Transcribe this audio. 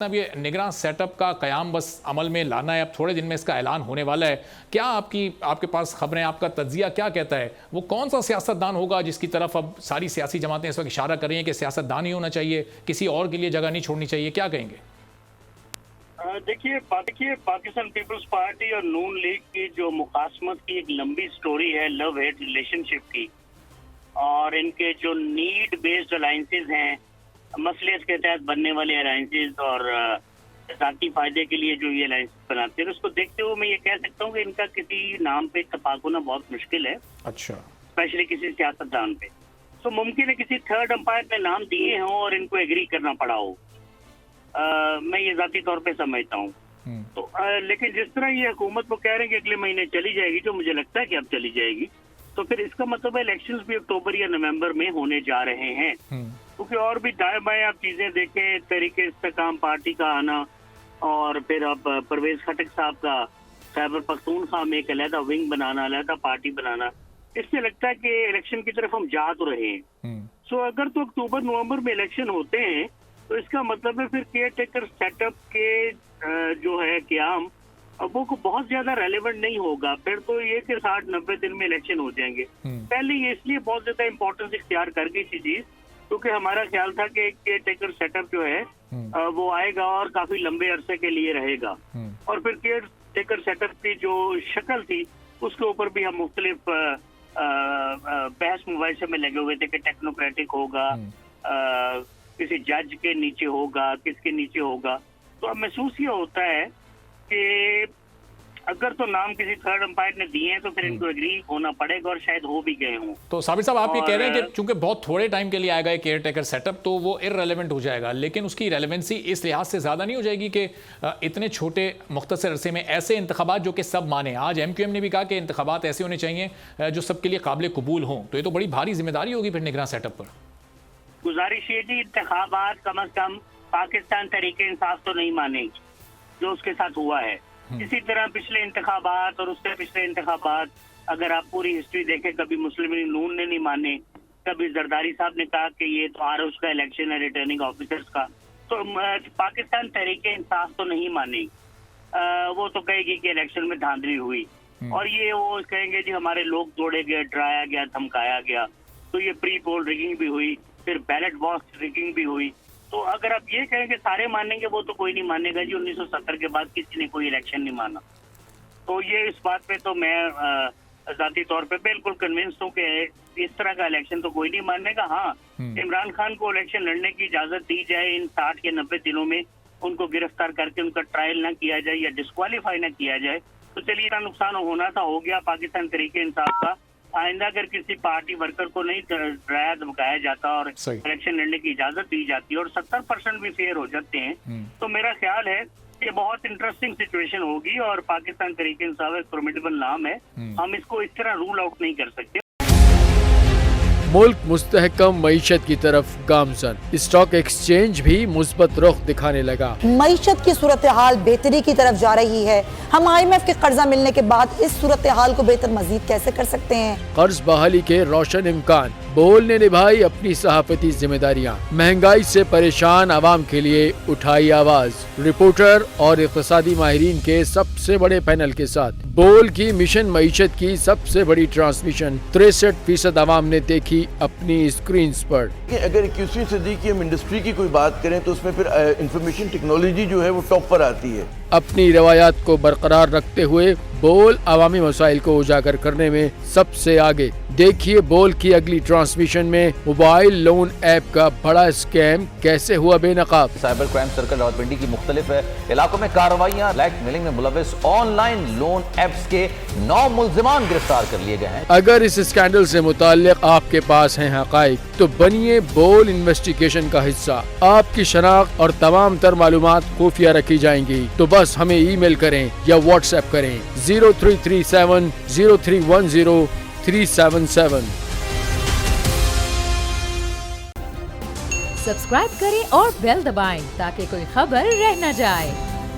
اب یہ نگراں سیٹ اپ کا قیام بس عمل میں لانا ہے، اب تھوڑے دن میں اس کا اعلان ہونے والا ہے. کیا آپ کے پاس خبریں، آپ کا تجزیہ کیا کہتا ہے؟ وہ کون سا سیاستدان ہوگا جس کی طرف اب ساری سیاسی جماعتیں اس وقت اشارہ کر رہی ہیں کہ سیاستدان ہی ہونا چاہیے، کسی اور کے لیے جگہ نہیں چھوڑنی چاہیے؟ کیا کہیں گے؟ دیکھیے پاکستان پیپلز پارٹی اور نون لیگ کی جو مقاسمت کی ایک لمبی سٹوری ہے لو ہیٹ ریلیشن شپ کی، اور ان کے جو نیڈ بیسڈ الائنسز ہیں، مصلحت کے تحت بننے والے الائنسز اور ذاتی فائدے کے لیے جو یہ الائنسز بناتے ہیں، اس کو دیکھتے ہوئے میں یہ کہہ سکتا ہوں کہ ان کا کسی نام پہ اتفاق ہونا بہت مشکل ہے. اچھا، اسپیشلی کسی سیاستدان پہ. تو ممکن ہے کسی تھرڈ امپائر نے نام دیے ہوں اور ان کو ایگری کرنا پڑا ہو. میں یہ ذاتی طور پہ سمجھتا ہوں. تو لیکن جس طرح یہ حکومت کو کہہ رہے ہیں کہ اگلے مہینے چلی جائے گی، جو مجھے لگتا ہے کہ اب چلی جائے گی، تو پھر اس کا مطلب ہے الیکشنز بھی اکتوبر یا نومبر میں ہونے جا رہے ہیں. کیونکہ اور بھی دائیں بائیں آپ چیزیں دیکھیں، تحریک استحکام پارٹی کا آنا، اور پھر اب پرویز خٹک صاحب کا خیبر پختونخوا میں ایک علیحدہ ونگ بنانا، علیحدہ پارٹی بنانا، اس سے لگتا ہے کہ الیکشن کی طرف ہم جا تو رہے ہیں. سو اگر تو اکتوبر نومبر میں الیکشن ہوتے ہیں تو اس کا مطلب ہے پھر کیئر ٹیکر سیٹ اپ کے جو ہے قیام وہ کو بہت زیادہ ریلیونٹ نہیں ہوگا. پھر تو یہ کہ 60-90 دن میں الیکشن ہو جائیں گے. پہلے یہ اس لیے بہت زیادہ امپورٹنس اختیار کر گئی تھی چیز، کیونکہ ہمارا خیال تھا کہ کیئر ٹیکر سیٹ اپ جو ہے وہ آئے گا اور کافی لمبے عرصے کے لیے رہے گا. اور پھر کیئر ٹیکر سیٹ اپ کی جو شکل تھی اس کے اوپر بھی ہم مختلف بحث مباحثے میں لگے ہوئے تھے کہ ٹیکنوکریٹک ہوگا، کسی جج کے نیچے ہوگا، کس کے نیچے ہوگا. تو اب محسوس یہ ہوتا ہے کہ اگر تو نام کسی تھرڈ امپائر نے دیے ہیں تو پھر ان کو ایگری ہونا پڑے گا، اور شاید ہو بھی گئے ہوں. تو صابر صاحب آپ یہ کہہ رہے ہیں کہ چونکہ بہت تھوڑے ٹائم کے لیے آئے گا ایک کیئر ٹیکر سیٹ اپ، تو وہ ارریلیونٹ ہو جائے گا، لیکن اس کی ریلیونسی اس لحاظ سے زیادہ نہیں ہو جائے گی کہ اتنے چھوٹے مختصر عرصے میں ایسے انتخابات جو کہ سب مانے؟ آج ایم کیو ایم نے بھی کہا کہ انتخابات ایسے ہونے چاہیے جو سب کے لیے قابل قبول ہوں. تو یہ تو بڑی بھاری ذمہ داری ہوگی پھر نگراں سیٹ اپ پر. گزارش یہ جی، انتخابات کم از کم پاکستان تحریک انصاف تو نہیں مانے گی جو اس کے ساتھ ہوا ہے. اسی طرح پچھلے انتخابات اور اس سے پچھلے انتخابات اگر آپ پوری ہسٹری دیکھیں، کبھی مسلم لیگ نون نے نہیں مانے، کبھی زرداری صاحب نے کہا کہ یہ تو آر اس کا الیکشن ہے ریٹرننگ آفیسرز کا. تو پاکستان تحریک انصاف تو نہیں مانے گی. وہ تو کہے گی کہ الیکشن میں دھاندلی ہوئی، اور یہ وہ کہیں گے جی ہمارے لوگ توڑے گئے، ڈرایا گیا، دھمکایا گیا. تو یہ پری پول ریگنگ بھی ہوئی، پھر بیلٹ باکس ریگنگ بھی ہوئی. تو اگر آپ یہ کہیں کہ سارے مانیں گے، وہ تو کوئی نہیں مانے گا جی. 1970 کے بعد کسی نے کوئی الیکشن نہیں مانا. تو یہ اس بات پہ تو میں ذاتی طور پہ بالکل کنونس ہوں کہ اس طرح کا الیکشن تو کوئی نہیں ماننے گا. ہاں، عمران خان کو الیکشن لڑنے کی اجازت دی جائے، ان 60 یا 90 دنوں میں ان کو گرفتار کر کے ان کا ٹرائل نہ کیا جائے یا ڈسکوالیفائی نہ کیا جائے، تو چلیے اتنا نقصان ہونا تھا ہو گیا پاکستان تحریک انصاف کا. آئندہ اگر کسی پارٹی ورکر کو نہیں ڈرایا دھمکایا جاتا اور الیکشن لڑنے کی اجازت دی جاتی اور 70% بھی فیئر ہو جاتے ہیں، تو میرا خیال ہے کہ بہت انٹرسٹنگ سچویشن ہوگی. اور پاکستان تحریک انصاف ایک فارمیڈیبل نام ہے، ہم اس کو اس طرح رول آؤٹ نہیں کر سکتے. ملک مستحکم معیشت کی طرف گامزن، اسٹاک ایکسچینج بھی مثبت رخ دکھانے لگا. معیشت کی صورتحال بہتری کی طرف جا رہی ہے. ہم آئی ایم ایف کے قرضہ ملنے کے بعد اس صورتحال کو بہتر مزید کیسے کر سکتے ہیں؟ قرض بحالی کے روشن امکان. بول نے نبھائی اپنی صحافتی ذمہ داریاں. مہنگائی سے پریشان عوام کے لیے اٹھائی آواز. رپورٹر اور اقتصادی ماہرین کے سب سے بڑے پینل کے ساتھ بول کی مشن معیشت کی سب سے بڑی ٹرانسمیشن 63% عوام نے دیکھی اپنی اسکرینز پر. اگر 21ویں صدی کی ہم انڈسٹری کی کوئی بات کریں تو اس میں پھر انفارمیشن ٹیکنالوجی جو ہے وہ ٹاپ پر آتی ہے. اپنی روایات کو برقرار رکھتے ہوئے بول عوامی مسائل کو اجاگر کرنے میں سب سے آگے. دیکھیے بول کی اگلی ٹرانسمیشن میں موبائل لون ایپ کا بڑا اسکیم کیسے ہوا بے نقاب. سائبر کرائم سرکل راولپنڈی کی مختلف علاقوں میں کارروائیاں. بلیک میلنگ میں ملوث آن لائن لون ایپس کے 9 ملزمان گرفتار کر لیے گئے ہیں. اگر اس اسکینڈل سے متعلق آپ کے پاس ہیں حقائق تو بنیے بول انویسٹیگیشن کا حصہ. آپ کی شناخت اور تمام تر معلومات خفیہ رکھی جائیں گی، تو بس ہمیں ای میل کریں یا واٹس ایپ کریں 0337 0310 377. سبسکرائب کریں اور بیل دبائیں تاکہ کوئی خبر رہ نہ جائے.